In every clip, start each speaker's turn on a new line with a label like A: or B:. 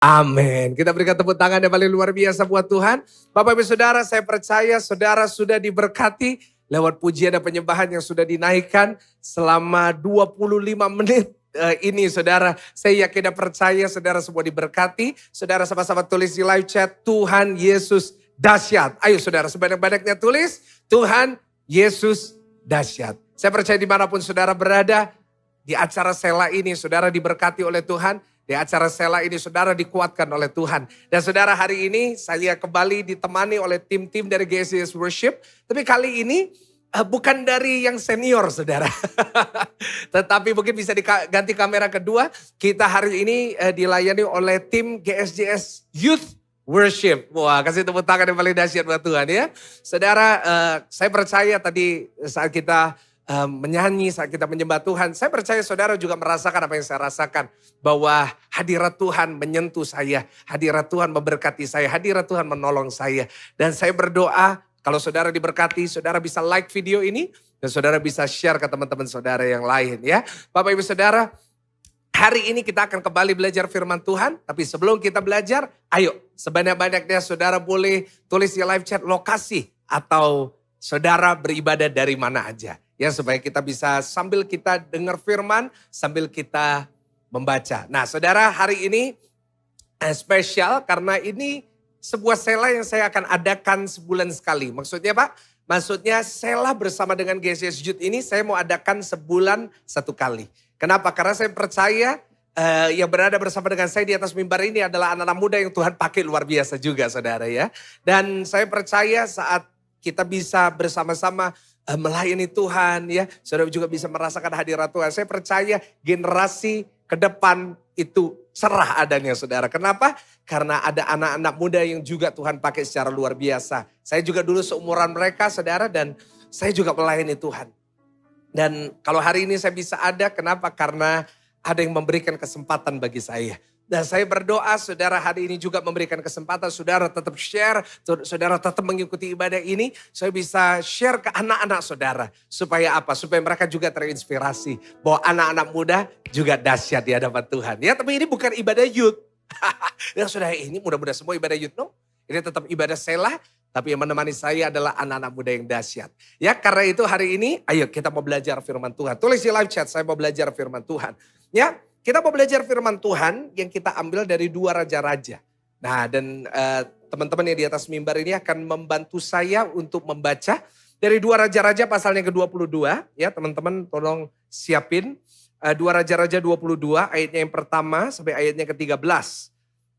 A: Amin. Kita berikan tepuk tangan yang paling luar biasa buat Tuhan. Bapak Ibu Saudara, saya percaya saudara sudah diberkati lewat pujian dan penyembahan yang sudah dinaikkan selama 25 menit ini saudara. Saya yakin dan percaya saudara semua diberkati. Saudara sama-sama tulis di live chat, Tuhan Yesus dahsyat. Ayo saudara, sebanyak-banyaknya tulis, Tuhan Yesus dahsyat. Saya percaya dimanapun saudara berada, di acara Sela ini saudara diberkati oleh Tuhan. Di acara Sela ini saudara dikuatkan oleh Tuhan. Dan saudara, hari ini saya kembali ditemani oleh tim-tim dari GSDS Worship. Tapi kali ini bukan dari yang senior saudara. Tetapi mungkin bisa diganti kamera kedua. Kita hari ini dilayani oleh tim GSJS Youth Worship. Wah, kasih tepuk tangan yang paling dahsyat buat Tuhan ya. Saudara, saya percaya tadi saat kita menyanyi, saat kita menyembah Tuhan, saya percaya saudara juga merasakan apa yang saya rasakan. Bahwa hadirat Tuhan menyentuh saya, hadirat Tuhan memberkati saya, hadirat Tuhan menolong saya. Dan saya berdoa kalau saudara diberkati, saudara bisa like video ini dan saudara bisa share ke teman-teman saudara yang lain ya. Bapak Ibu Saudara, hari ini kita akan kembali belajar firman Tuhan. Tapi sebelum kita belajar, ayo sebanyak-banyaknya saudara boleh tulis di live chat lokasi atau saudara beribadah dari mana aja. Ya, supaya kita bisa sambil kita dengar firman, sambil kita membaca. Nah saudara, hari ini spesial karena ini sebuah Sela yang saya akan adakan sebulan sekali. Maksudnya Pak? Maksudnya Sela bersama dengan GSDS Youth ini saya mau adakan sebulan satu kali. Kenapa? Karena saya percaya yang berada bersama dengan saya di atas mimbar ini adalah anak-anak muda yang Tuhan pakai luar biasa juga saudara ya. Dan saya percaya saat kita bisa bersama-sama melayani Tuhan ya. Saudara juga bisa merasakan hadirat Tuhan. Saya percaya generasi ke depan itu cerah adanya saudara. Kenapa? Karena ada anak-anak muda yang juga Tuhan pakai secara luar biasa. Saya juga dulu seumuran mereka saudara dan saya juga melayani Tuhan. Dan kalau hari ini saya bisa ada, kenapa? Karena ada yang memberikan kesempatan bagi saya. Dan saya berdoa saudara hari ini juga memberikan kesempatan saudara tetap share, saudara tetap mengikuti ibadah ini. Saya bisa share ke anak-anak saudara. Supaya apa? Supaya mereka juga terinspirasi. Bahwa anak-anak muda juga dahsyat di hadapan Tuhan. Ya, tapi ini bukan ibadah youth. Ya saudara, ini mudah-mudahan semua ibadah youth. No? Ini tetap ibadah Sela. Tapi yang menemani saya adalah anak-anak muda yang dahsyat. Ya, karena itu hari ini ayo kita mau belajar firman Tuhan. Tulis di live chat, saya mau belajar firman Tuhan. Ya, kita mau belajar firman Tuhan yang kita ambil dari 2 raja-raja. Nah, dan teman-teman yang di atas mimbar ini akan membantu saya untuk membaca dari 2 raja-raja pasalnya ke-22. Ya, teman-teman tolong siapin 2 raja-raja 22 ayatnya yang pertama sampai ayatnya ke-13.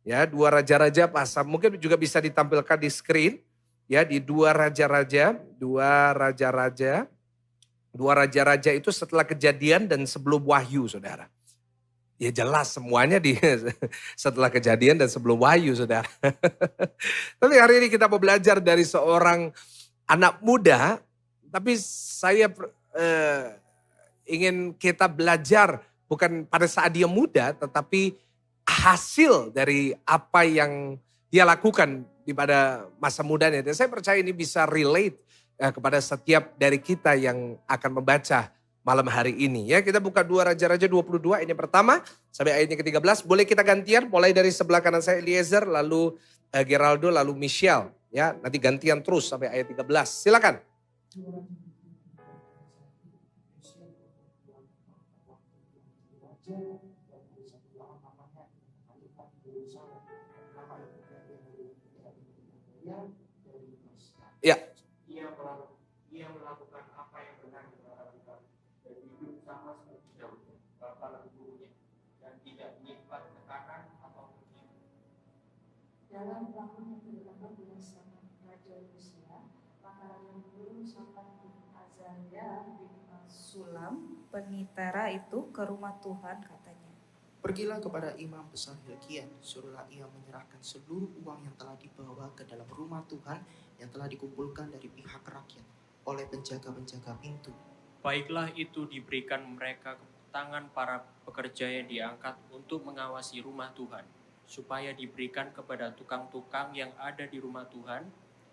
A: Ya, 2 raja-raja pasal mungkin juga bisa ditampilkan di screen. Ya, di 2 raja-raja itu setelah kejadian dan sebelum wahyu saudara. Ya jelas semuanya di setelah kejadian dan sebelum wahyu saudara. Tapi hari ini kita mau belajar dari seorang anak muda. Tapi saya ingin kita belajar bukan pada saat dia muda. Tetapi hasil dari apa yang dia lakukan pada masa mudanya. Dan saya percaya ini bisa relate kepada setiap dari kita yang akan membaca malam hari ini. Ya, kita buka 2 Raja-Raja 22 ini pertama sampai ayatnya ke-13. Boleh kita gantian mulai dari sebelah kanan saya Eliezer, lalu Geraldo, lalu Michelle. Ya, nanti gantian terus sampai ayat 13. Silakan. Ya. Ia melakukan apa yang benar di mata Tuhan dan hidup sama seperti Daud, bapa dan ibunya, dan tidak menyimpan tekanan atau kegiatan. Dalam waktu yang terdapat dengan zaman Raja Usia, maka Raja Guru sampai Azaria bin Sulam, penitera itu ke rumah Tuhan katanya.
B: Pergilah kepada imam besar Hilkiah, suruhlah ia menyerahkan seluruh uang yang telah dibawa ke dalam rumah Tuhan yang telah dikumpulkan dari pihak rakyat oleh penjaga-penjaga pintu.
C: Baiklah itu diberikan mereka ke tangan para pekerja yang diangkat untuk mengawasi rumah Tuhan, supaya diberikan kepada tukang-tukang yang ada di rumah Tuhan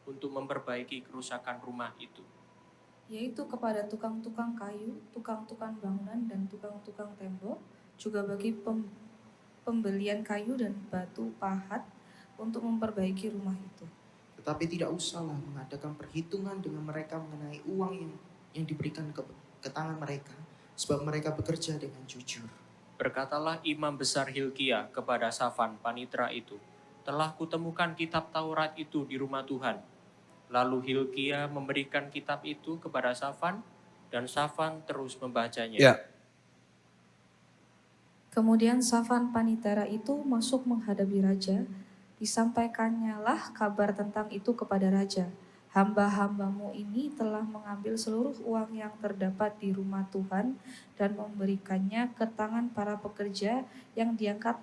C: untuk memperbaiki kerusakan rumah itu.
D: Yaitu kepada tukang-tukang kayu, tukang-tukang bangunan, dan tukang-tukang tembok, juga bagi pembelian kayu dan batu pahat untuk memperbaiki rumah itu.
B: Tetapi tidak usahlah mengadakan perhitungan dengan mereka mengenai uang yang diberikan ke tangan mereka, sebab mereka bekerja dengan jujur.
C: Berkatalah imam besar Hilkia kepada Safan panitra itu, telah kutemukan kitab Taurat itu di rumah Tuhan. Lalu Hilkia memberikan kitab itu kepada Safan, dan Safan terus membacanya.
A: Ya.
D: Kemudian Safan panitera itu masuk menghadapi raja. Disampaikannya lah kabar tentang itu kepada raja. Hamba-hambamu ini telah mengambil seluruh uang yang terdapat di rumah Tuhan dan memberikannya ke tangan para pekerja yang diangkat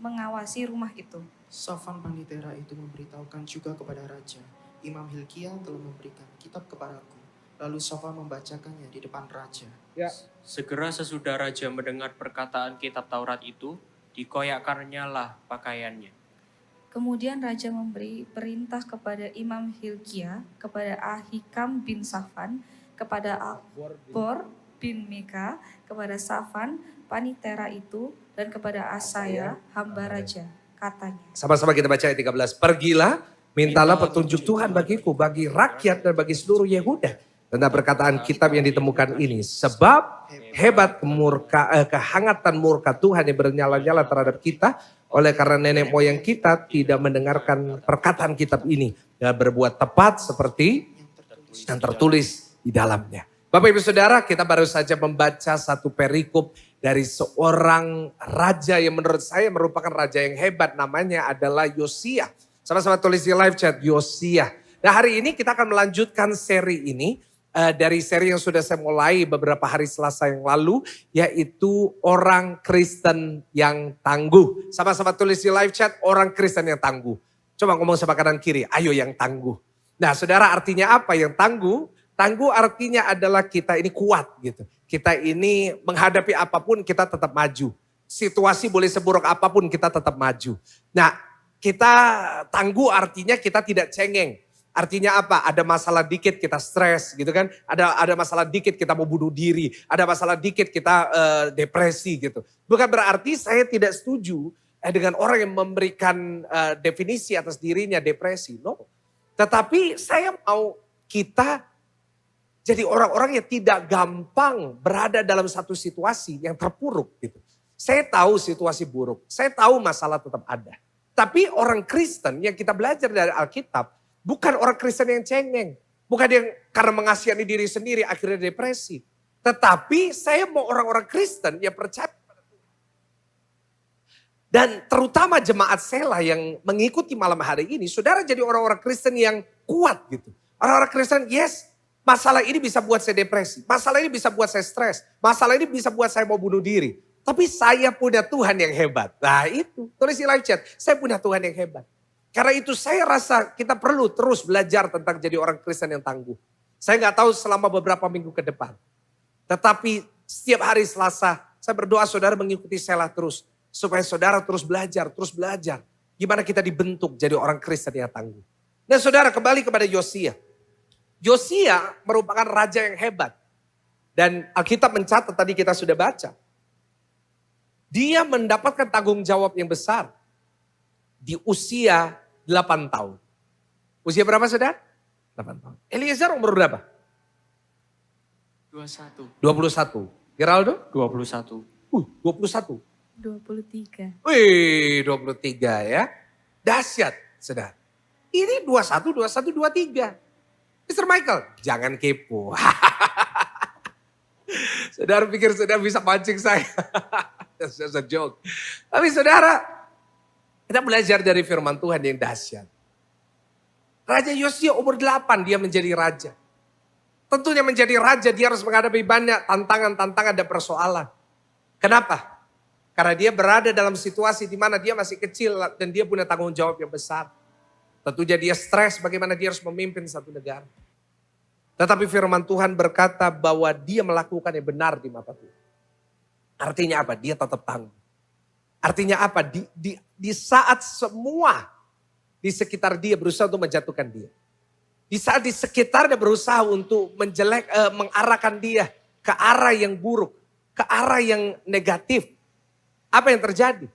D: mengawasi rumah itu.
B: Safan panitera itu memberitahukan juga kepada raja, Imam Hilkia telah memberikan kitab kepadaku. Lalu Safan membacakannya di depan raja.
A: Ya.
C: Segera sesudah raja mendengar perkataan kitab Taurat itu, dikoyakkannya lah pakaiannya.
D: Kemudian raja memberi perintah kepada Imam Hilkia, kepada Ahikam bin Safan, kepada Akbor bin Mika, kepada Safan panitera itu, dan kepada Asaya hamba raja. Katanya.
A: Sama-sama kita baca ayat 13. Pergilah, mintalah petunjuk Tuhan bagiku, bagi rakyat dan bagi seluruh Yehuda. Tentang perkataan kitab yang ditemukan ini. Sebab hebat kehangatan murka Tuhan yang bernyala-nyala terhadap kita. Oleh karena nenek moyang kita tidak mendengarkan perkataan kitab ini. Dan berbuat tepat seperti yang tertulis di dalamnya. Bapak Ibu Saudara, kita baru saja membaca satu perikop dari seorang raja yang menurut saya merupakan raja yang hebat. Namanya adalah Yosia. Sama-sama tulis di live chat, Yosia. Nah hari ini kita akan melanjutkan seri ini. Dari seri yang sudah saya mulai beberapa hari Selasa yang lalu. Yaitu orang Kristen yang tangguh. Sama-sama tulis di live chat, orang Kristen yang tangguh. Coba ngomong sama kanan kiri, ayo yang tangguh. Nah saudara, artinya apa yang tangguh? Tangguh artinya adalah kita ini kuat gitu. Kita ini menghadapi apapun kita tetap maju. Situasi boleh seburuk apapun kita tetap maju. Nah kita tangguh artinya kita tidak cengeng. Artinya apa? Ada masalah dikit kita stres gitu kan. Ada masalah dikit kita mau bunuh diri. Ada masalah dikit kita depresi gitu. Bukan berarti saya tidak setuju dengan orang yang memberikan definisi atas dirinya depresi. No. Tetapi saya mau kita jadi orang-orang yang tidak gampang berada dalam satu situasi yang terpuruk gitu. Saya tahu situasi buruk. Saya tahu masalah tetap ada. Tapi orang Kristen yang kita belajar dari Alkitab bukan orang Kristen yang cengeng. Bukan yang karena mengasihani diri sendiri akhirnya depresi. Tetapi saya mau orang-orang Kristen yang percaya pada Tuhan. Dan terutama jemaat Sela yang mengikuti malam hari ini. Saudara jadi orang-orang Kristen yang kuat gitu. Orang-orang Kristen, yes, masalah ini bisa buat saya depresi. Masalah ini bisa buat saya stres. Masalah ini bisa buat saya mau bunuh diri. Tapi saya punya Tuhan yang hebat. Nah itu, tulis di live chat. Saya punya Tuhan yang hebat. Karena itu saya rasa kita perlu terus belajar tentang jadi orang Kristen yang tangguh. Saya nggak tahu selama beberapa minggu ke depan. Tetapi setiap hari Selasa saya berdoa saudara mengikuti Sela terus. Supaya saudara terus belajar. Gimana kita dibentuk jadi orang Kristen yang tangguh. Nah saudara kembali kepada Yosia. Yosia merupakan raja yang hebat. Dan Alkitab mencatat tadi kita sudah baca. Dia mendapatkan tanggung jawab yang besar. Di usia 8 tahun. Usia berapa saudara? 8 tahun. Eliezer umur berapa?
C: 21.
A: 21. Geraldo?
C: 21.
A: 21.
D: 23.
A: Wih 23 ya. Dahsyat saudara. Ini 21, 23. Mr. Michael, jangan kepo. Saudara pikir saudara bisa mancing saya. That's just a joke. Tapi saudara, kita belajar dari firman Tuhan yang dahsyat. Raja Yosia umur 8 dia menjadi raja. Tentunya menjadi raja dia harus menghadapi banyak tantangan-tantangan dan persoalan. Kenapa? Karena dia berada dalam situasi di mana dia masih kecil dan dia punya tanggung jawab yang besar. Tentunya dia stres bagaimana dia harus memimpin satu negara. Tetapi firman Tuhan berkata bahwa dia melakukan yang benar di mata Tuhan. Artinya apa? Dia tetap tangguh. Artinya apa? Di saat semua di sekitar dia berusaha untuk menjatuhkan dia. Di saat di sekitarnya berusaha untuk mengarahkan dia ke arah yang buruk, ke arah yang negatif. Apa yang terjadi?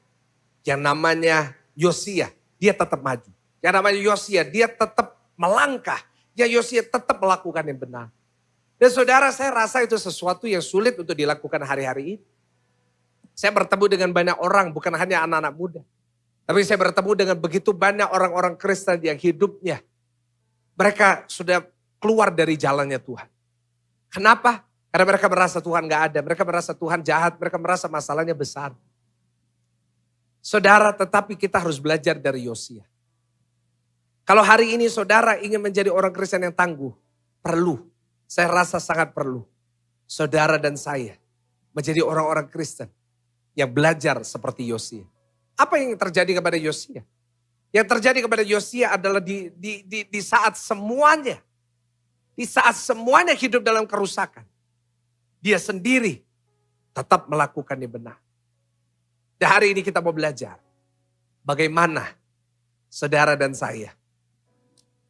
A: Yang namanya Yosia, dia tetap maju. Yang namanya Yosia, dia tetap melangkah. Yang Yosia tetap melakukan yang benar. Dan saudara, saya rasa itu sesuatu yang sulit untuk dilakukan hari-hari ini. Saya bertemu dengan banyak orang, bukan hanya anak-anak muda. Tapi saya bertemu dengan begitu banyak orang-orang Kristen yang hidupnya, mereka sudah keluar dari jalannya Tuhan. Kenapa? Karena mereka merasa Tuhan gak ada, mereka merasa Tuhan jahat, mereka merasa masalahnya besar. Saudara, tetapi kita harus belajar dari Yosia. Kalau hari ini saudara ingin menjadi orang Kristen yang tangguh, perlu, saya rasa sangat perlu, saudara dan saya menjadi orang-orang Kristen yang belajar seperti Yosia. Apa yang terjadi kepada Yosia? Yang terjadi kepada Yosia adalah di saat semuanya, di saat semuanya hidup dalam kerusakan, dia sendiri tetap melakukan yang benar. Dan hari ini kita mau belajar bagaimana saudara dan saya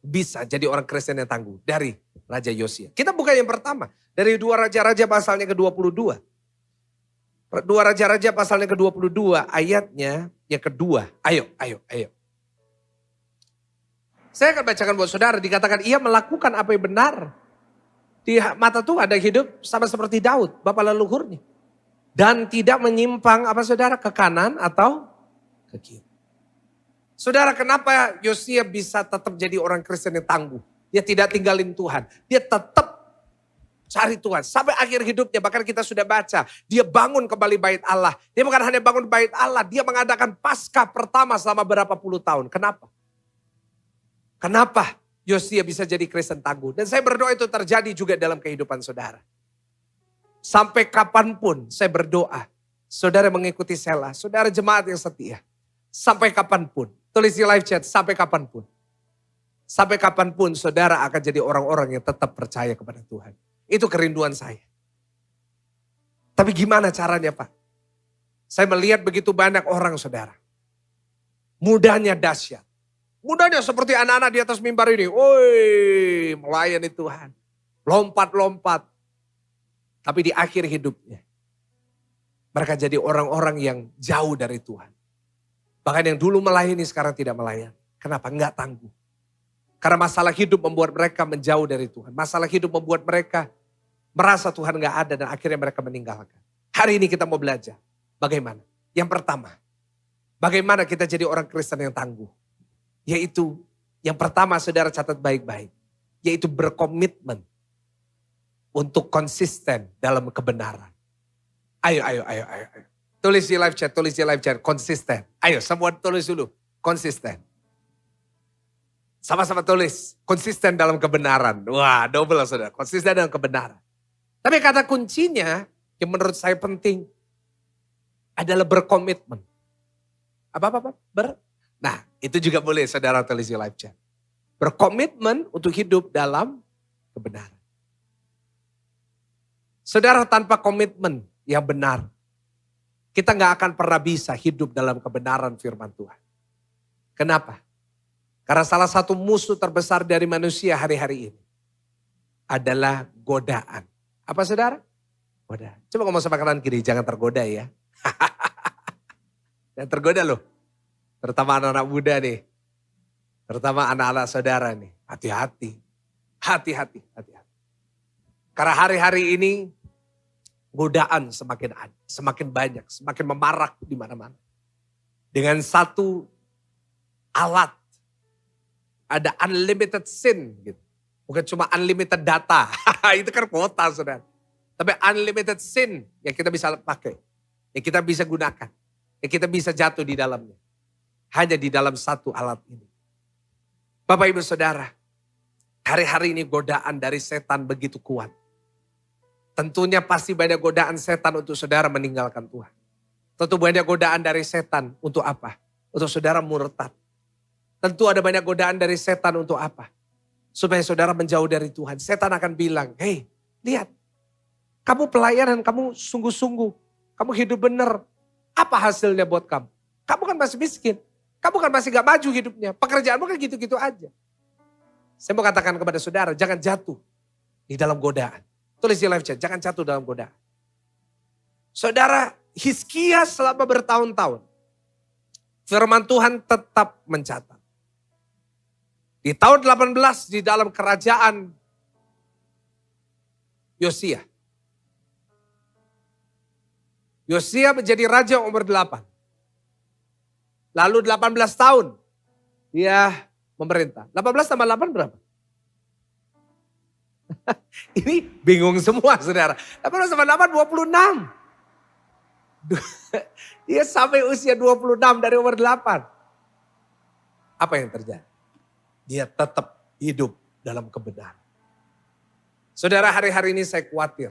A: bisa jadi orang Kristen yang tangguh dari Raja Yosia. Kita buka yang pertama dari 2 Raja-Raja pasalnya ke-22. 2 Raja-Raja pasalnya ke-22 ayatnya yang kedua. Ayo. Saya akan bacakan buat saudara, dikatakan ia melakukan apa yang benar di mata Tuhan dan hidup sama seperti Daud, bapa leluhurnya. Dan tidak menyimpang apa saudara ke kanan atau ke kiri. Saudara, kenapa Yosia bisa tetap jadi orang Kristen yang tangguh? Dia tidak tinggalin Tuhan. Dia tetap cari Tuhan. Sampai akhir hidupnya, bahkan kita sudah baca. Dia bangun kembali bait Allah. Dia bukan hanya bangun bait Allah, dia mengadakan Paskah pertama selama berapa puluh tahun. Kenapa? Kenapa Yosia bisa jadi Kristen tangguh? Dan saya berdoa itu terjadi juga dalam kehidupan saudara. Sampai kapanpun saya berdoa, saudara mengikuti Sela, saudara jemaat yang setia. Sampai kapanpun, tulis di live chat, sampai kapanpun. Sampai kapanpun saudara akan jadi orang-orang yang tetap percaya kepada Tuhan. Itu kerinduan saya. Tapi gimana caranya Pak? Saya melihat begitu banyak orang saudara. Mudanya dahsyat. Mudanya seperti anak-anak di atas mimbar ini. Woi, melayani Tuhan. Lompat-lompat. Tapi di akhir hidupnya, mereka jadi orang-orang yang jauh dari Tuhan. Bahkan yang dulu melayani sekarang tidak melayani. Kenapa? Enggak tangguh. Karena masalah hidup membuat mereka menjauh dari Tuhan. Masalah hidup membuat mereka merasa Tuhan enggak ada dan akhirnya mereka meninggalkan. Hari ini kita mau belajar. Bagaimana? Yang pertama, bagaimana kita jadi orang Kristen yang tangguh? Yaitu, yang pertama saudara catat baik-baik. Yaitu berkomitmen untuk konsisten dalam kebenaran. Ayo. Tulis di live chat, konsisten. Ayo, semua tulis dulu, konsisten. Sama-sama tulis, konsisten dalam kebenaran. Wah, double lah saudara, konsisten dalam kebenaran. Tapi kata kuncinya, yang menurut saya penting, adalah berkomitmen. Apa? Nah, itu juga boleh saudara tulis di live chat. Berkomitmen untuk hidup dalam kebenaran. Saudara, tanpa komitmen yang benar, kita gak akan pernah bisa hidup dalam kebenaran firman Tuhan. Kenapa? Karena salah satu musuh terbesar dari manusia hari-hari ini adalah godaan. Apa saudara? Godaan. Coba ngomong sama kanan kiri, jangan tergoda ya. Jangan tergoda loh. Terutama anak-anak muda nih. Terutama anak-anak saudara nih. Hati-hati. Hati-hati. Karena hari-hari ini godaan semakin banyak, semakin memarak di mana-mana. Dengan satu alat, ada unlimited sin gitu. Bukan cuma unlimited data, itu kan kuota saudara. Tapi unlimited sin yang kita bisa pakai, yang kita bisa gunakan, yang kita bisa jatuh di dalamnya. Hanya di dalam satu alat ini. Bapak Ibu Saudara, hari-hari ini godaan dari setan begitu kuat. Tentunya pasti banyak godaan setan untuk saudara meninggalkan Tuhan. Tentu banyak godaan dari setan untuk apa? Untuk saudara murtad. Tentu ada banyak godaan dari setan untuk apa? Supaya saudara menjauh dari Tuhan. Setan akan bilang, hey lihat. Kamu pelayanan, kamu sungguh-sungguh. Kamu hidup benar. Apa hasilnya buat kamu? Kamu kan masih miskin. Kamu kan masih gak maju hidupnya. Pekerjaanmu kan gitu-gitu aja. Saya mau katakan kepada saudara, jangan jatuh di dalam godaan. Tulis di live chat, jangan jatuh dalam godaan. Saudara, Hizkia selama bertahun-tahun, firman Tuhan tetap mencatat. Di tahun 18 di dalam kerajaan Yosia. Yosia menjadi raja umur 8. Lalu 18 tahun dia memerintah. 18 tambah 8 berapa? Ini bingung semua saudara. 18 tambah 8 26. Dia sampai usia 26 dari umur 8. Apa yang terjadi? Dia tetap hidup dalam kebenaran. Saudara, hari-hari ini saya khawatir.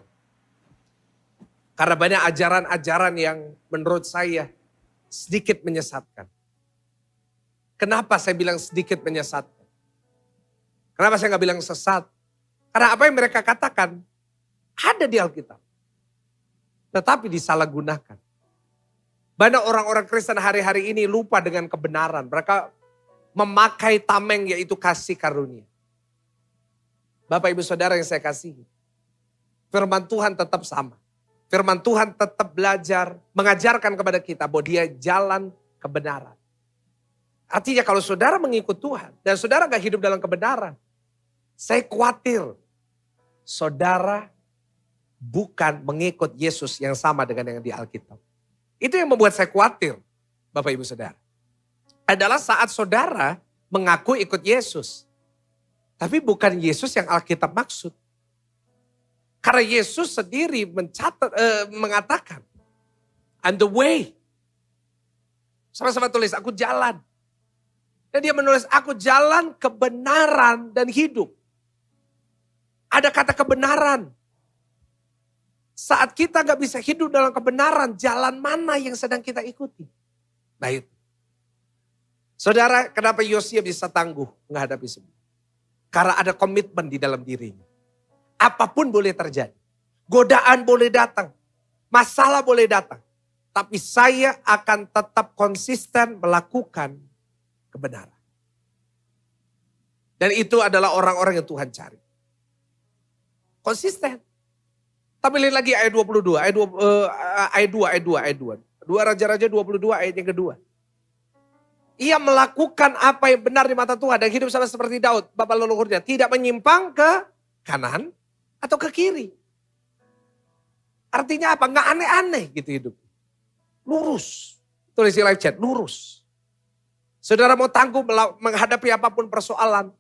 A: Karena banyak ajaran-ajaran yang menurut saya sedikit menyesatkan. Kenapa saya bilang sedikit menyesatkan? Kenapa saya nggak bilang sesat? Karena apa yang mereka katakan ada di Alkitab. Tetapi disalahgunakan. Banyak orang-orang Kristen hari-hari ini lupa dengan kebenaran. Mereka memakai tameng yaitu kasih karunia. Bapak ibu saudara yang saya kasihi. Firman Tuhan tetap sama. Firman Tuhan tetap belajar, mengajarkan kepada kita bahwa dia jalan kebenaran. Artinya kalau saudara mengikut Tuhan dan saudara gak hidup dalam kebenaran, saya khawatir saudara bukan mengikut Yesus yang sama dengan yang di Alkitab. Itu yang membuat saya khawatir, Bapak Ibu Saudara. Adalah saat saudara mengaku ikut Yesus. Tapi bukan Yesus yang Alkitab maksud. Karena Yesus sendiri mengatakan, I'm the way. Sama-sama tulis, aku jalan. Dan dia menulis, aku jalan kebenaran dan hidup. Ada kata kebenaran. Saat kita gak bisa hidup dalam kebenaran, jalan mana yang sedang kita ikuti? Nah itu. Saudara, kenapa Yosia bisa tangguh menghadapi semua? Karena ada komitmen di dalam dirinya. Apapun boleh terjadi. Godaan boleh datang. Masalah boleh datang. Tapi saya akan tetap konsisten melakukan kebenaran. Dan itu adalah orang-orang yang Tuhan cari. Konsisten. Tapi lihat lagi ayat 22, ayat 2. 2 Raja-Raja 22 ayat yang kedua. Ia melakukan apa yang benar di mata Tuhan dan hidup sama seperti Daud, bapa leluhurnya. Tidak menyimpang ke kanan atau ke kiri. Artinya apa? Nggak aneh-aneh gitu hidup. Lurus. Tulis di live chat, lurus. Saudara mau tangguh menghadapi apapun persoalan.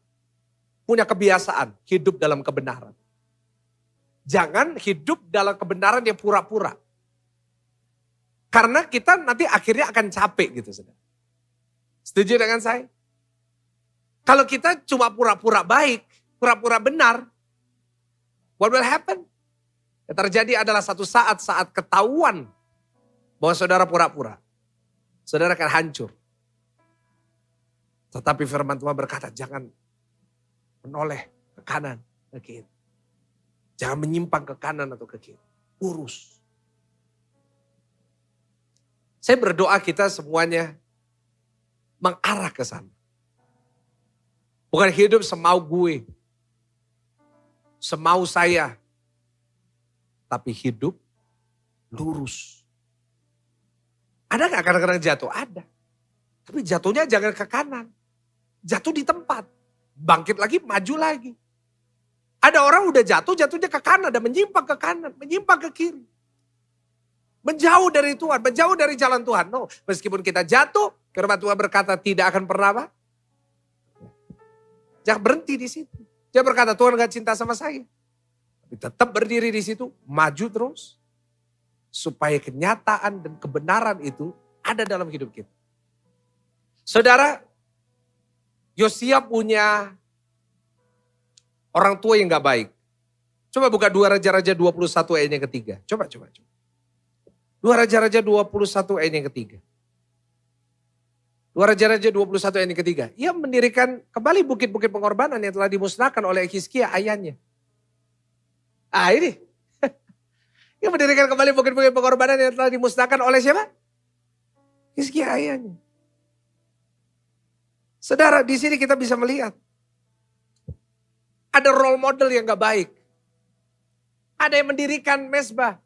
A: Punya kebiasaan hidup dalam kebenaran. Jangan hidup dalam kebenaran yang pura-pura. Karena kita nanti akhirnya akan capek gitu saudara. Setuju dengan saya? Kalau kita cuma pura-pura baik, pura-pura benar, what will happen? Yang terjadi adalah satu saat ketahuan bahwa saudara pura-pura. Saudara akan hancur. Tetapi firman Tuhan berkata, jangan menoleh ke kanan, ke kiri. Jangan menyimpang ke kanan atau ke kiri. Urus. Saya berdoa kita semuanya mengarah ke sana. Bukan hidup semau gue. Semau saya. Tapi hidup lurus. Ada gak kadang-kadang jatuh? Ada. Tapi jatuhnya jangan ke kanan. Jatuh di tempat. Bangkit lagi, maju lagi. Ada orang udah jatuhnya ke kanan dan menyimpang ke kanan, menyimpang ke kiri. Menjauh dari Tuhan, menjauh dari jalan Tuhan. No, meskipun kita jatuh, firman Tuhan berkata tidak akan pernah apa? Jangan berhenti di situ. Dia berkata Tuhan gak cinta sama saya. Tapi tetap berdiri di situ, maju terus. Supaya kenyataan dan kebenaran itu ada dalam hidup kita. Saudara, Yosia punya orang tua yang gak baik. Coba buka 2 Raja-Raja 21 ayat yang ketiga. Coba. 2 Raja-Raja 21 ayat yang ketiga. 2 Raja-Raja 21 ayat yang ketiga. Ia mendirikan kembali bukit-bukit pengorbanan yang telah dimusnahkan oleh Hizkia ayahnya. Ini. Ia mendirikan kembali bukit-bukit pengorbanan yang telah dimusnahkan oleh siapa? Hizkia ayahnya. Saudara, di sini kita bisa melihat. Ada role model yang gak baik. Ada yang mendirikan mezbah.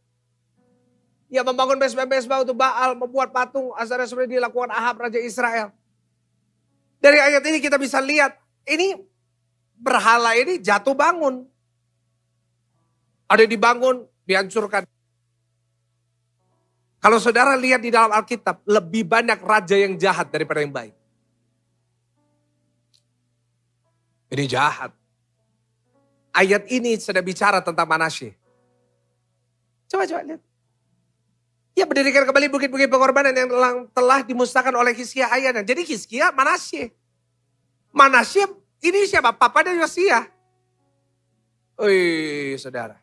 A: Ia membangun mesbah-mesbah untuk Baal, membuat patung, asalnya seperti dilakukan Ahab, Raja Israel. Dari ayat ini kita bisa lihat, ini berhala ini jatuh bangun. Ada yang dibangun, dihancurkan. Kalau saudara lihat di dalam Alkitab, lebih banyak raja yang jahat daripada yang baik. Ini jahat. Ayat ini sedang bicara tentang Manasye. Coba lihat. Ia mendirikan kembali bukit-bukit pengorbanan yang telah dimusnahkan oleh Hizkia ayahnya. Jadi Hizkia Manasye. Manasye ini siapa? Papanya Yosia. Wih, saudara.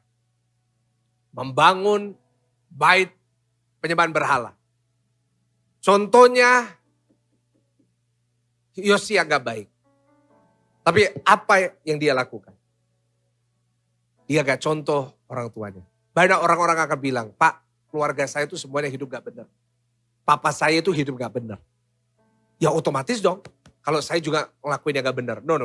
A: Membangun bait penyembahan berhala. Contohnya Yosia gak baik. Tapi apa yang dia lakukan? Dia gak contoh orang tuanya. Banyak orang-orang akan bilang, Pak, keluarga saya itu semuanya hidup gak benar. Papa saya itu hidup gak benar. Ya otomatis dong, kalau saya juga ngelakuin yang gak benar. No.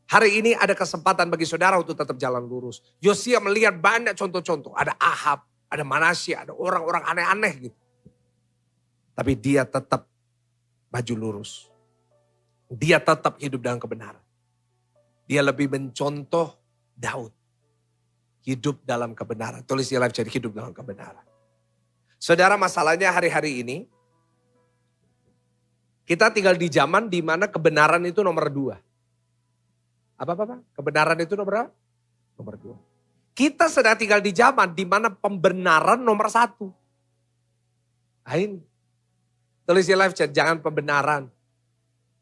A: Hari ini ada kesempatan bagi saudara untuk tetap jalan lurus. Yosia melihat banyak contoh-contoh. Ada Ahab, ada Manasye, ada orang-orang aneh-aneh gitu. Tapi dia tetap maju lurus. Dia tetap hidup dalam kebenaran. Dia lebih mencontoh Daud. Hidup dalam kebenaran. Tulis di live chat, hidup dalam kebenaran. Saudara, masalahnya hari-hari ini, kita tinggal di zaman di mana kebenaran itu nomor 2. Apa? Kebenaran itu nomor berapa? Nomor 2. Kita sedang tinggal di zaman di mana pembenaran nomor 1. Ain. Tulis di live chat, jangan pembenaran.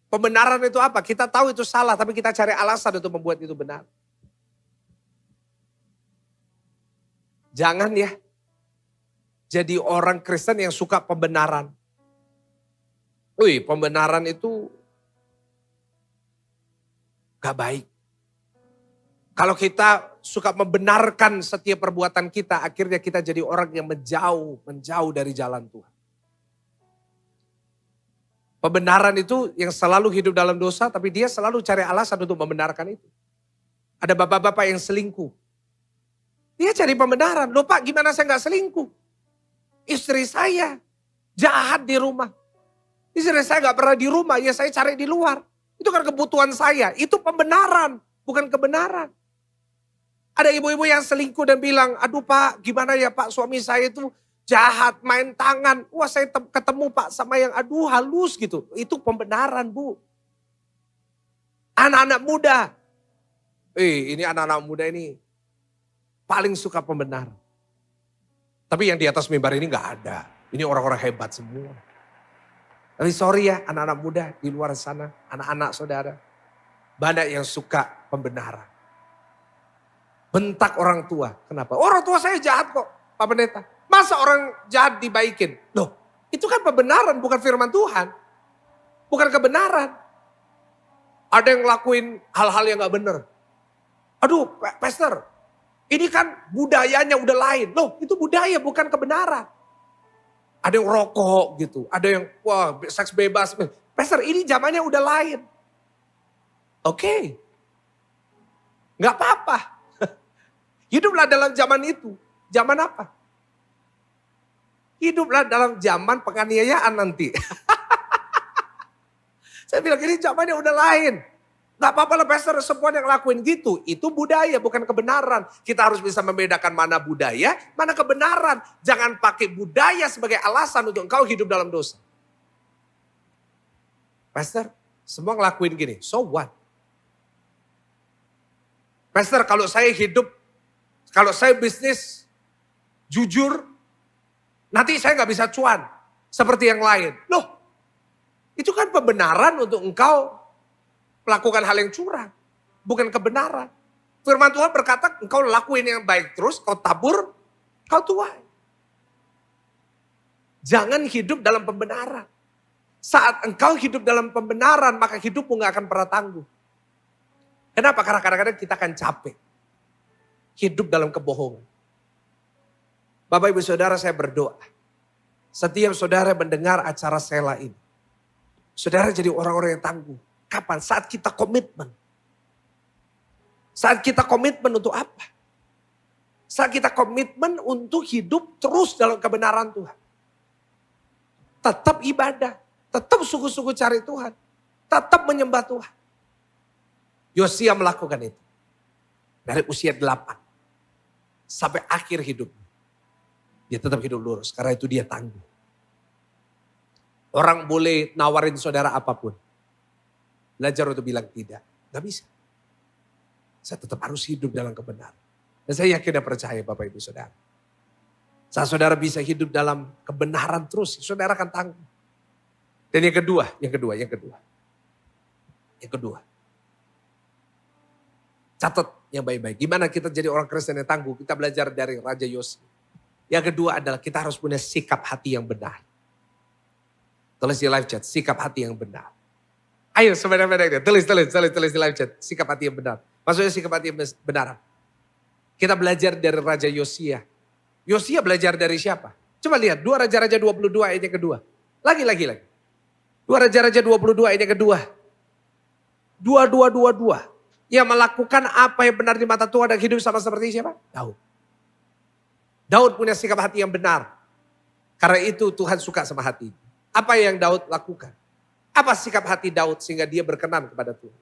A: Pembenaran itu apa? Kita tahu itu salah, tapi kita cari alasan untuk membuat itu benar. Jangan ya, jadi orang Kristen yang suka pembenaran. Pembenaran itu gak baik. Kalau kita suka membenarkan setiap perbuatan kita, akhirnya kita jadi orang yang menjauh dari jalan Tuhan. Pembenaran itu yang selalu hidup dalam dosa, tapi dia selalu cari alasan untuk membenarkan itu. Ada bapak-bapak yang selingkuh. Dia cari pembenaran. Loh Pak, gimana saya gak selingkuh? Istri saya jahat di rumah. Istri saya gak pernah di rumah, ya saya cari di luar. Itu kan kebutuhan saya. Itu pembenaran, bukan kebenaran. Ada ibu-ibu yang selingkuh dan bilang, aduh Pak, gimana ya Pak, suami saya itu jahat, main tangan. Wah saya ketemu Pak sama yang halus gitu. Itu pembenaran Bu. Anak-anak muda. Ini anak-anak muda ini paling suka pembenaran. Tapi yang di atas mimbar ini gak ada. Ini orang-orang hebat semua. Tapi sorry ya anak-anak muda di luar sana. Anak-anak saudara. Banyak yang suka pembenaran. Bentak orang tua. Kenapa? Orang tua saya jahat kok Pak Pendeta. Masa orang jahat dibaikin? Loh itu kan pembenaran bukan firman Tuhan. Bukan kebenaran. Ada yang ngelakuin hal-hal yang gak benar. Aduh pastor. Ini kan budayanya udah lain. Loh itu budaya bukan kebenaran. Ada yang rokok gitu. Ada yang seks bebas. Pastor ini zamannya udah lain. Oke. Gak apa-apa. Hiduplah dalam zaman itu. Zaman apa? Hiduplah dalam zaman penganiayaan nanti. Saya bilang ini zamannya udah lain. Gak apa-apa lah pastor, semua yang ngelakuin gitu. Itu budaya, bukan kebenaran. Kita harus bisa membedakan mana budaya, mana kebenaran. Jangan pakai budaya sebagai alasan untuk engkau hidup dalam dosa. Pastor, semua ngelakuin gini, so what? Pastor, kalau saya bisnis jujur, nanti saya gak bisa cuan seperti yang lain. Loh, itu kan pembenaran untuk engkau melakukan hal yang curang. Bukan kebenaran. Firman Tuhan berkata engkau lakuin yang baik terus, kau tabur, kau tuai. Jangan hidup dalam pembenaran. Saat engkau hidup dalam pembenaran, maka hidupmu gak akan pernah tangguh. Kenapa? Karena kadang-kadang kita akan capek. Hidup dalam kebohongan. Bapak Ibu Saudara, saya berdoa. Setiap saudara mendengar acara Sela ini. Saudara jadi orang-orang yang tangguh. Kapan? Saat kita komitmen. Saat kita komitmen untuk apa? Saat kita komitmen untuk hidup terus dalam kebenaran Tuhan. Tetap ibadah. Tetap sungguh-sungguh cari Tuhan. Tetap menyembah Tuhan. Yosia melakukan itu. Dari usia 8. Sampai akhir hidupnya. Dia tetap hidup lurus. Karena itu dia tangguh. Orang boleh nawarin saudara apapun. Belajar untuk bilang tidak. Gak bisa. Saya tetap harus hidup dalam kebenaran. Dan saya yakin dan percaya Bapak Ibu Saudara. Saat saudara bisa hidup dalam kebenaran terus, saudara akan tangguh. Dan yang kedua. Catat yang baik-baik. Gimana kita jadi orang Kristen yang tangguh? Kita belajar dari Raja Yosia. Yang kedua adalah kita harus punya sikap hati yang benar. Tulis di live chat, sikap hati yang benar. Ayo sebenarnya tulis di live chat, sikap hati yang benar. Maksudnya sikap hati yang benar. Kita belajar dari Raja Yosia. Yosia belajar dari siapa? Coba lihat 2 Raja-Raja 22 ayat yang kedua. Lagi. 2 Raja-Raja 22 ayat yang kedua. 2. Yang melakukan apa yang benar di mata Tuhan dan hidup sama seperti siapa? Daud punya sikap hati yang benar. Karena itu Tuhan suka sama hati. Apa yang Daud lakukan? Apa sikap hati Daud sehingga dia berkenan kepada Tuhan?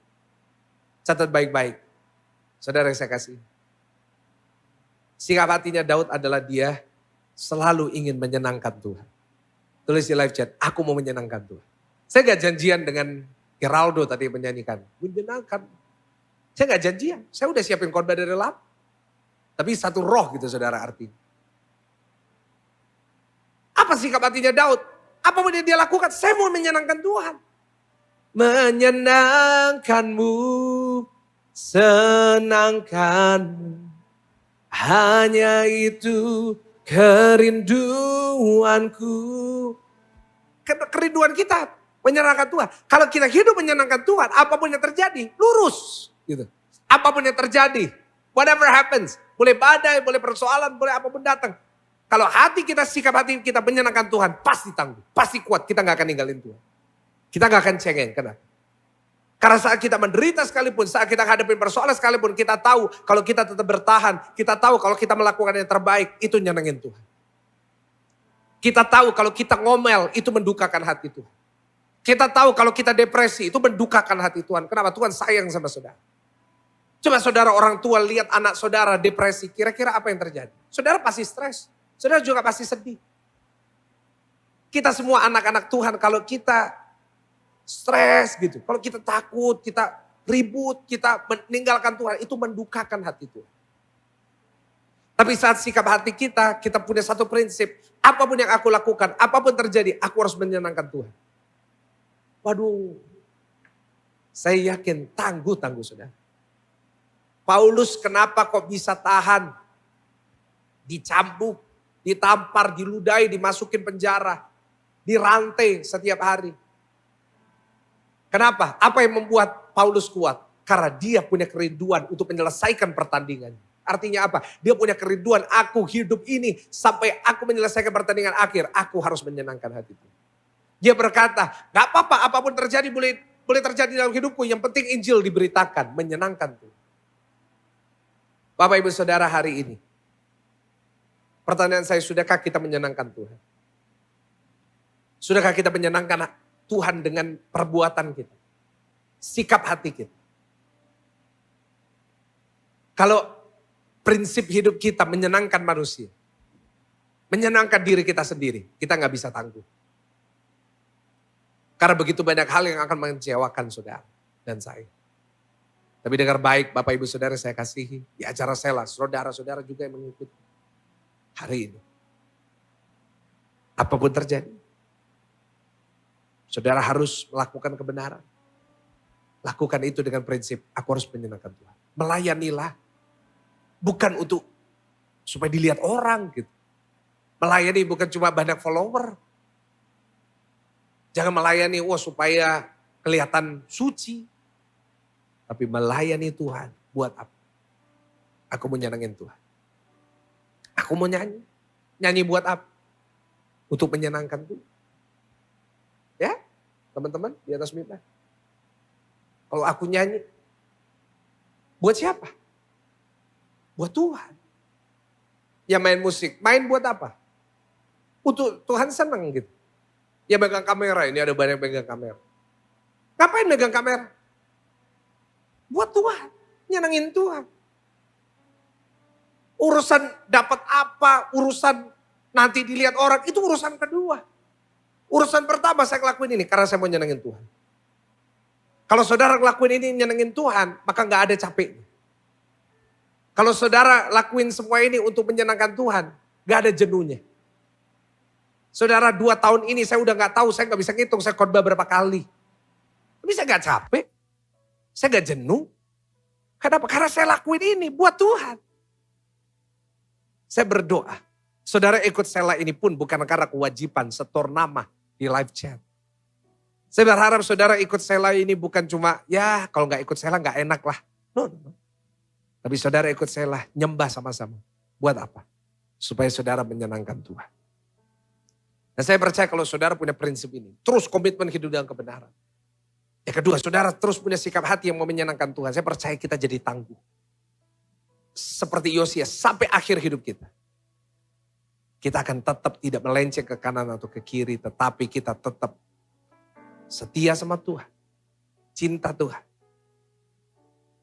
A: Catat baik-baik. Saudara yang saya kasih. Sikap hatinya Daud adalah dia selalu ingin menyenangkan Tuhan. Tulis di live chat, aku mau menyenangkan Tuhan. Saya gak janjian dengan Geraldo tadi menyanyikan. Menyenangkan. Saya gak janjian, saya udah siapin khotbah dari lama. Tapi satu roh gitu saudara artinya. Apa sikap hatinya Daud? Apa yang dia lakukan? Saya mau menyenangkan Tuhan. Menyenangkanmu, senangkanmu. Hanya itu kerinduanku. Kerinduan kita menyenangkan Tuhan. Kalau kita hidup menyenangkan Tuhan, apapun yang terjadi, lurus. Gitu. Apapun yang terjadi, whatever happens. Boleh badai, boleh persoalan, boleh apapun datang. Kalau hati kita, sikap hati kita menyenangkan Tuhan, pasti tangguh, pasti kuat. Kita gak akan ninggalin Tuhan. Kita gak akan cengeng, kenapa? Karena saat kita menderita sekalipun, saat kita hadapin persoalan sekalipun, kita tahu kalau kita tetap bertahan, kita tahu kalau kita melakukan yang terbaik, itu nyenengin Tuhan. Kita tahu kalau kita ngomel, itu mendukakan hati Tuhan. Kita tahu kalau kita depresi, itu mendukakan hati Tuhan. Kenapa? Tuhan sayang sama saudara. Coba saudara orang tua lihat anak saudara depresi, kira-kira apa yang terjadi? Saudara pasti stres, saudara juga pasti sedih. Kita semua anak-anak Tuhan, kalau kita stres gitu. Kalau kita takut, kita ribut, kita meninggalkan Tuhan, itu mendukakan hati Tuhan. Tapi saat sikap hati kita punya satu prinsip. Apapun yang aku lakukan, apapun terjadi, aku harus menyenangkan Tuhan. Waduh, saya yakin tangguh saudara. Paulus kenapa kok bisa tahan? Dicambuk, ditampar, diludahi, dimasukin penjara. Dirantai setiap hari. Kenapa? Apa yang membuat Paulus kuat? Karena dia punya kerinduan untuk menyelesaikan pertandingan. Artinya apa? Dia punya kerinduan, aku hidup ini sampai aku menyelesaikan pertandingan akhir. Aku harus menyenangkan hatiku. Dia berkata, gak apa-apa, apapun terjadi boleh terjadi dalam hidupku. Yang penting Injil diberitakan, menyenangkan Tuhan. Bapak Ibu Saudara hari ini. Pertanyaan saya, sudahkah kita menyenangkan Tuhan? Sudahkah kita menyenangkan Tuhan dengan perbuatan kita? Sikap hati kita. Kalau prinsip hidup kita menyenangkan manusia. Menyenangkan diri kita sendiri. Kita gak bisa tangguh. Karena begitu banyak hal yang akan mengecewakan saudara dan saya. Tapi dengar baik Bapak Ibu Saudara saya kasihi. Di acara Sela, saudara-saudara juga yang mengikuti hari ini. Apapun terjadi. Saudara harus melakukan kebenaran. Lakukan itu dengan prinsip, aku harus menyenangkan Tuhan. Melayanilah. Bukan untuk supaya dilihat orang gitu. Melayani bukan cuma banyak follower. Jangan melayani supaya kelihatan suci. Tapi melayani Tuhan buat apa? Aku mau nyenangin Tuhan. Aku mau nyanyi. Nyanyi buat apa? Untuk menyenangkan Tuhan. Ya, teman-teman di atas mimbar. Kalau aku nyanyi, buat siapa? Buat Tuhan. yang main musik. Main buat apa? Untuk Tuhan senang gitu. Ya megang kamera, ini ada banyak megang kamera. Ngapain megang kamera? Buat Tuhan, nyenengin Tuhan. Urusan dapat apa, urusan nanti dilihat orang, itu urusan kedua. Urusan pertama saya ngelakuin ini karena saya mau nyenengin Tuhan. Kalau saudara ngelakuin ini nyenengin Tuhan, maka gak ada capeknya. Kalau saudara lakuin semua ini untuk menyenangkan Tuhan, gak ada jenuhnya. Saudara 2 tahun ini saya udah gak tahu, saya gak bisa ngitung saya khotbah berapa kali. Tapi saya gak capek, saya gak jenuh. Kenapa? Karena saya lakuin ini buat Tuhan. Saya berdoa, saudara ikut sela ini pun bukan karena kewajiban setor nama di live chat. Saya berharap saudara ikut sela ini bukan cuma, ya kalau gak ikut sela gak enak lah. No. Tapi saudara ikut sela, nyembah sama-sama. Buat apa? Supaya saudara menyenangkan Tuhan. Dan saya percaya kalau saudara punya prinsip ini, terus komitmen hidup dalam kebenaran. Yang kedua, saudara terus punya sikap hati yang mau menyenangkan Tuhan. Saya percaya kita jadi tangguh. Seperti Yosia sampai akhir hidup kita. Kita akan tetap tidak melenceng ke kanan atau ke kiri, tetapi kita tetap setia sama Tuhan. Cinta Tuhan.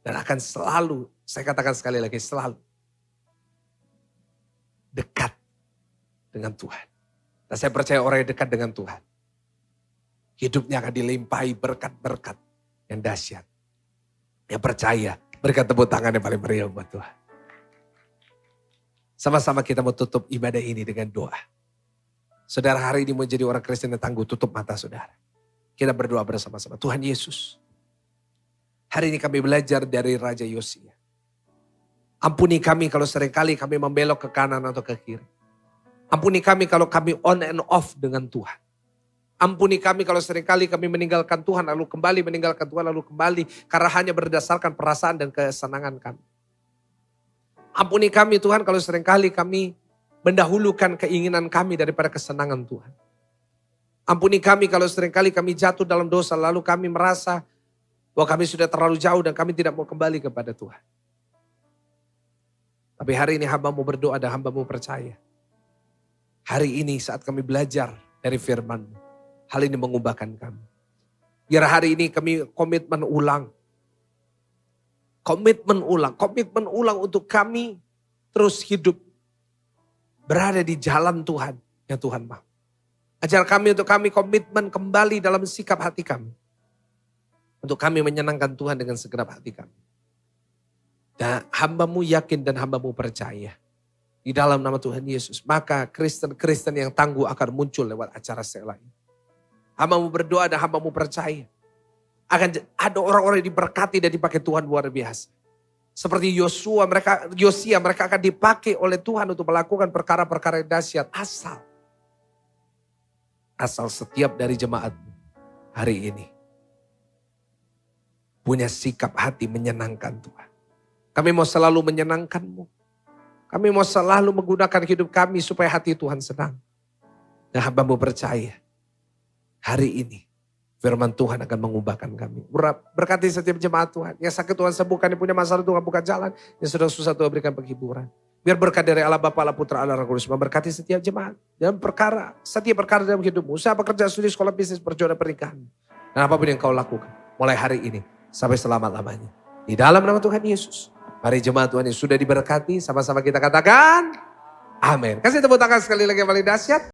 A: Dan akan selalu, saya katakan sekali lagi, selalu dekat dengan Tuhan. Dan saya percaya orang yang dekat dengan Tuhan, hidupnya akan dilimpahi berkat-berkat yang dahsyat. Yang percaya, berikan tepuk tangan yang paling meriah buat Tuhan. Sama-sama kita mau tutup ibadah ini dengan doa. Saudara hari ini mau jadi orang Kristen yang tangguh, tutup mata saudara. Kita berdoa bersama-sama. Tuhan Yesus, hari ini kami belajar dari Raja Yosia. Ampuni kami kalau seringkali kami membelok ke kanan atau ke kiri. Ampuni kami kalau kami on and off dengan Tuhan. Ampuni kami kalau seringkali kami meninggalkan Tuhan lalu kembali, meninggalkan Tuhan lalu kembali. Karena hanya berdasarkan perasaan dan kesenangan kami. Ampuni kami Tuhan kalau seringkali kami mendahulukan keinginan kami daripada kesenangan Tuhan. Ampuni kami kalau seringkali kami jatuh dalam dosa lalu kami merasa bahwa kami sudah terlalu jauh dan kami tidak mau kembali kepada Tuhan. Tapi hari ini hamba-Mu berdoa dan hamba-Mu percaya. Hari ini saat kami belajar dari firman-Mu, hal ini mengubahkan kami. Biar hari ini kami komitmen ulang. Komitmen ulang untuk kami terus hidup. Berada di jalan Tuhan yang Tuhan mau. Ajar kami untuk kami komitmen kembali dalam sikap hati kami. Untuk kami menyenangkan Tuhan dengan segenap hati kami. Dan hamba-Mu yakin dan hamba-Mu percaya. Di dalam nama Tuhan Yesus. Maka Kristen-Kristen yang tangguh akan muncul lewat acara sela ini. Hamba-Mu berdoa dan hamba-Mu percaya. Akan ada orang-orang yang diberkati dan dipakai Tuhan luar biasa. Seperti Yosia mereka akan dipakai oleh Tuhan untuk melakukan perkara-perkara yang dahsyat. Asal setiap dari jemaat-Mu hari ini punya sikap hati menyenangkan Tuhan. Kami mau selalu menyenangkan-Mu. Kami mau selalu menggunakan hidup kami supaya hati Tuhan senang. Dan hamba-Mu percaya hari ini firman Tuhan akan mengubahkan kami. Berkati setiap jemaat Tuhan. Yang sakit Tuhan sembuhkan, yang punya masalah Tuhan buka jalan. Yang sudah susah Tuhan berikan penghiburan. Biar berkat dari Allah Bapa, Allah Putra, Allah Roh Kudus memberkati setiap jemaat. Dalam setiap perkara dalam hidupmu. Usaha pekerjaan, studi, sekolah, bisnis, perjuangan, pernikahan. Dan apapun yang kau lakukan. Mulai hari ini sampai selama-lamanya. Di dalam nama Tuhan Yesus. Mari jemaat Tuhan yang sudah diberkati. Sama-sama kita katakan. Amin. Kasih tepuk tangan sekali lagi yang paling dahsyat.